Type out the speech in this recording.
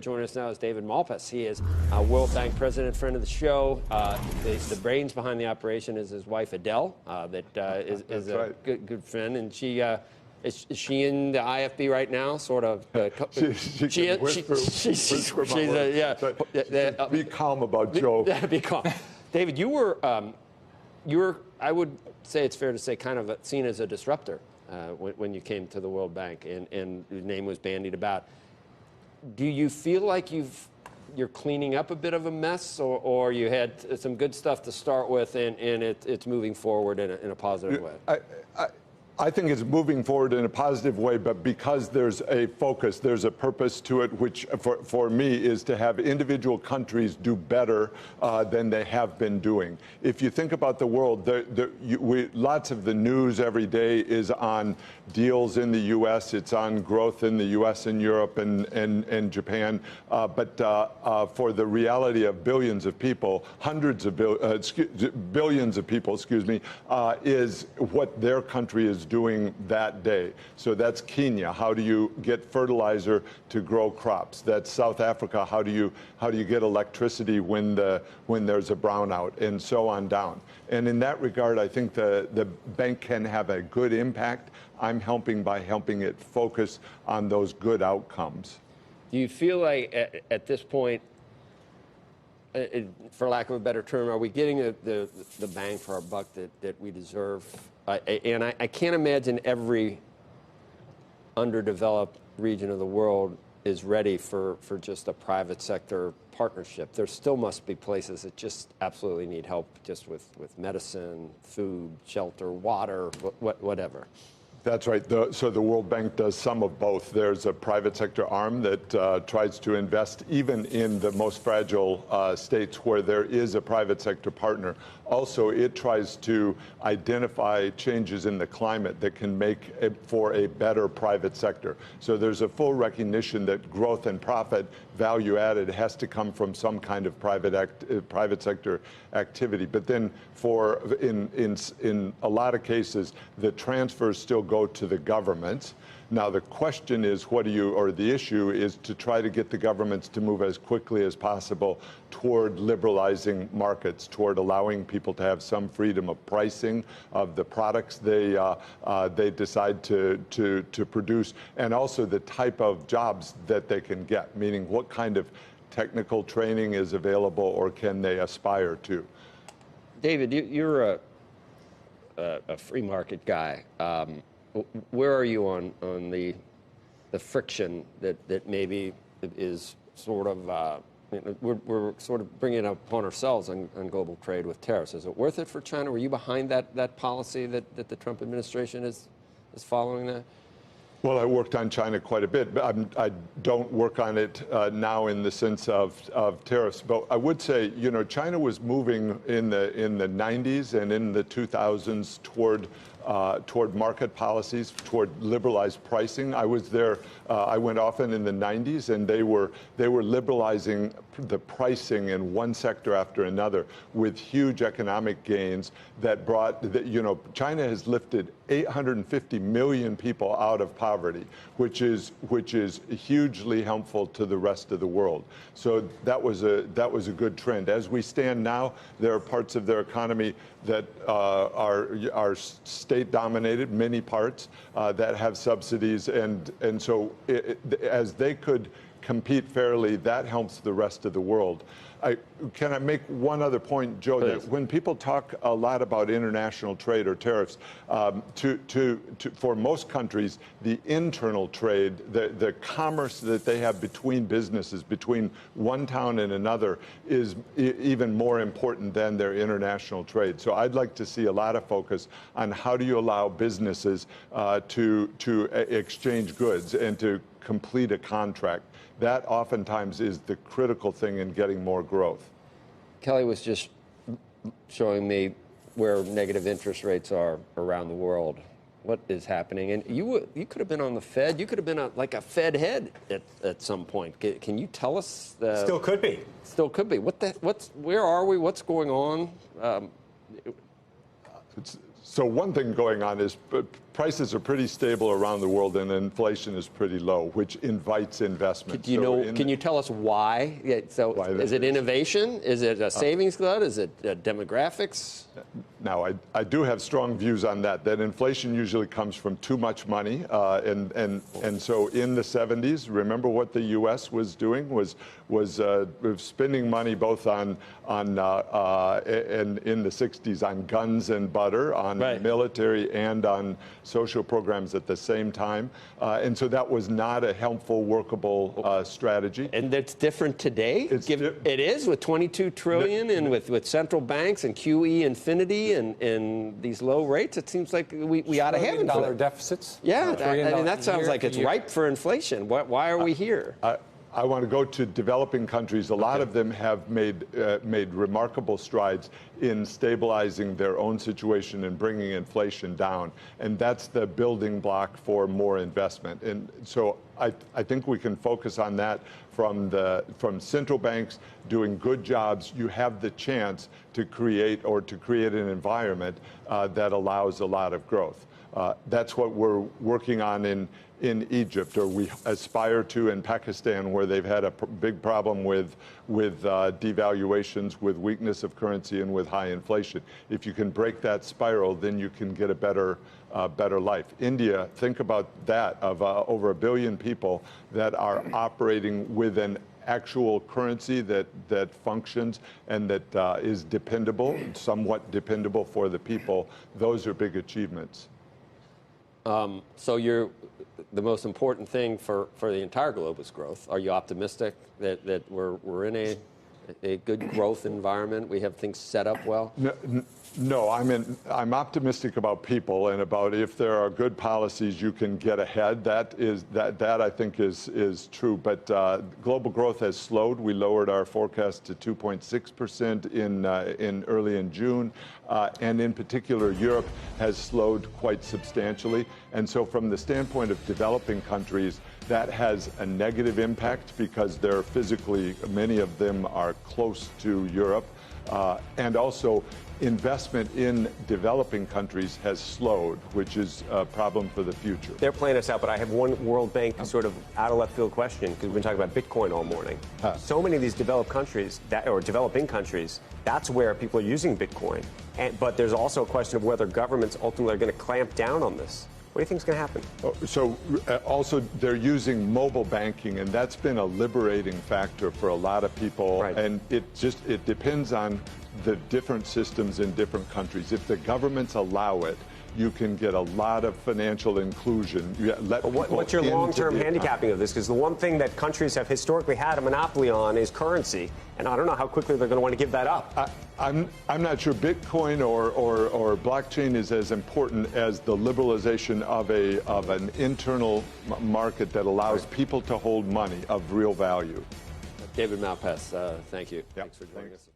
Joining us now is David Malpass. He is World Bank President, friend of the show. The brains behind the operation is his wife, Adele, is a right. good friend. And she is she in the IFB right now? Sort of. Be calm about Joe. Be calm. David, you were, I would say it's fair to say, kind of seen as a disruptor when you came to the World Bank, and your name was bandied about. Do you feel like you're cleaning up a bit of a mess, or you had some good stuff to start with, and it's moving forward in a positive way? I think it's moving forward in a positive way, but because there's a focus, there's a purpose to it, which for me is to have individual countries do better than they have been doing. If you think about the world, lots of the news every day is on deals in the U.S., it's on growth in the U.S. and Europe and Japan, but for the reality of billions of people, billions of people, is what their country is doing that day. So that's Kenya. How do you get fertilizer to grow crops? That's South Africa. How do you get electricity when there's a brownout, and so on down. And in that regard, I think the bank can have a good impact. I'm helping by helping it focus on those good outcomes. Do you feel like at this point, for lack of a better term, are we getting the bang for our buck that we deserve? And I can't imagine every underdeveloped region of the world is ready for just a private sector partnership. There still must be places that just absolutely need help, just with medicine, food, shelter, water, whatever. That's right. So the World Bank does some of both. There's a private sector arm that tries to invest even in the most fragile states where there is a private sector partner. Also, it tries to identify changes in the climate that can make for a better private sector. So there's a full recognition that growth and profit, value added, has to come from some kind of private sector activity. But then in a lot of cases, the transfers still go to the governments. Now the question is, the issue is to try to get the governments to move as quickly as possible toward liberalizing markets, toward allowing people to have some freedom of pricing of the products they decide to produce, and also the type of jobs that they can get, meaning what kind of technical training is available or can they aspire to. David, you're a free market guy. Where are you on the friction that maybe is sort of we're sort of bringing it upon ourselves on global trade with tariffs? Is it worth it for China? Were you behind that policy that the Trump administration is following that? Well, I worked on China quite a bit, but I don't work on it now in the sense of tariffs. But I would say, China was moving in the 90s and in the 2000s toward market policies, toward liberalized pricing. I was there. I went often in the 90s, and they were liberalizing the pricing in one sector after another with huge economic gains that brought. China has lifted 850 million people out of poverty, which is hugely helpful to the rest of the world. So that was a good trend. As we stand now, there are parts of their economy that are state-dominated, many parts that have subsidies, and so as they could compete fairly, that helps the rest of the world. Can I make one other point, Joe? Please. That when people talk a lot about international trade or tariffs, for most countries, the internal trade, the commerce that they have between businesses, between one town and another, is even more important than their international trade. So I'd like to see a lot of focus on how do you allow businesses to exchange goods and to complete a contract. That oftentimes is the critical thing in getting more growth. Kelly was just showing me where negative interest rates are around the world. What is happening? And you could have been on the Fed. You could have been like a Fed head at some point. Can you tell us? Still could be. Still could be. Where are we? What's going on? So one thing going on is prices are pretty stable around the world and inflation is pretty low, which invites investment. Do you can you tell us why? Yeah, so why is it innovation? Is it a savings glut? Is it demographics? Now, I do have strong views on that inflation usually comes from too much money. And so in the 70s, remember what the U.S. was doing was spending money both in the 60s on guns and butter, on military and on social programs at the same time. And so that was not a helpful, workable strategy. And that's different today? It is, with $22 trillion and with central banks and QE infinity and these low rates. It seems like we ought to have it. $1 deficits? Yeah, I mean, that sounds like it's ripe for inflation. Why are we here? I want to go to developing countries. A lot of them have made remarkable strides in stabilizing their own situation and bringing inflation down. And that's the building block for more investment. And so I think we can focus on that from central banks doing good jobs. You have the chance to create an environment that allows a lot of growth. That's what we're working on in Egypt, or we aspire to in Pakistan, where they've had a big problem with devaluations, with weakness of currency, and with high inflation. If you can break that spiral, then you can get a better life. India, think about that, of over 1 billion people that are operating with an actual currency that functions and that is dependable, somewhat dependable for the people. Those are big achievements. So the most important thing for the entire globe is growth. Are you optimistic that we're in a good growth environment? We have things set up well? No, I'm optimistic about people and about if there are good policies you can get ahead. That I think is true. But global growth has slowed. We lowered our forecast to 2.6% early in June, and in particular, Europe has slowed quite substantially. And so, from the standpoint of developing countries, that has a negative impact because many of them are close to Europe, and also investment in developing countries has slowed, which is a problem for the future. They're playing us out, but I have one World Bank sort of out of left field question, because we've been talking about Bitcoin all morning. So many of these developed countries, or developing countries, that's where people are using Bitcoin. But there's also a question of whether governments ultimately are going to clamp down on this. What do you think is going to happen? So also they're using mobile banking, and that's been a liberating factor for a lot of people. Right. And it depends on the different systems in different countries. If the governments allow it, you can get a lot of financial inclusion. What's your long-term handicapping of this? Because the one thing that countries have historically had a monopoly on is currency, and I don't know how quickly they're going to want to give that up. I'm not sure Bitcoin or blockchain is as important as the liberalization of an internal market that allows people to hold money of real value. David Malpass, thank you. Yep. Thanks for joining us.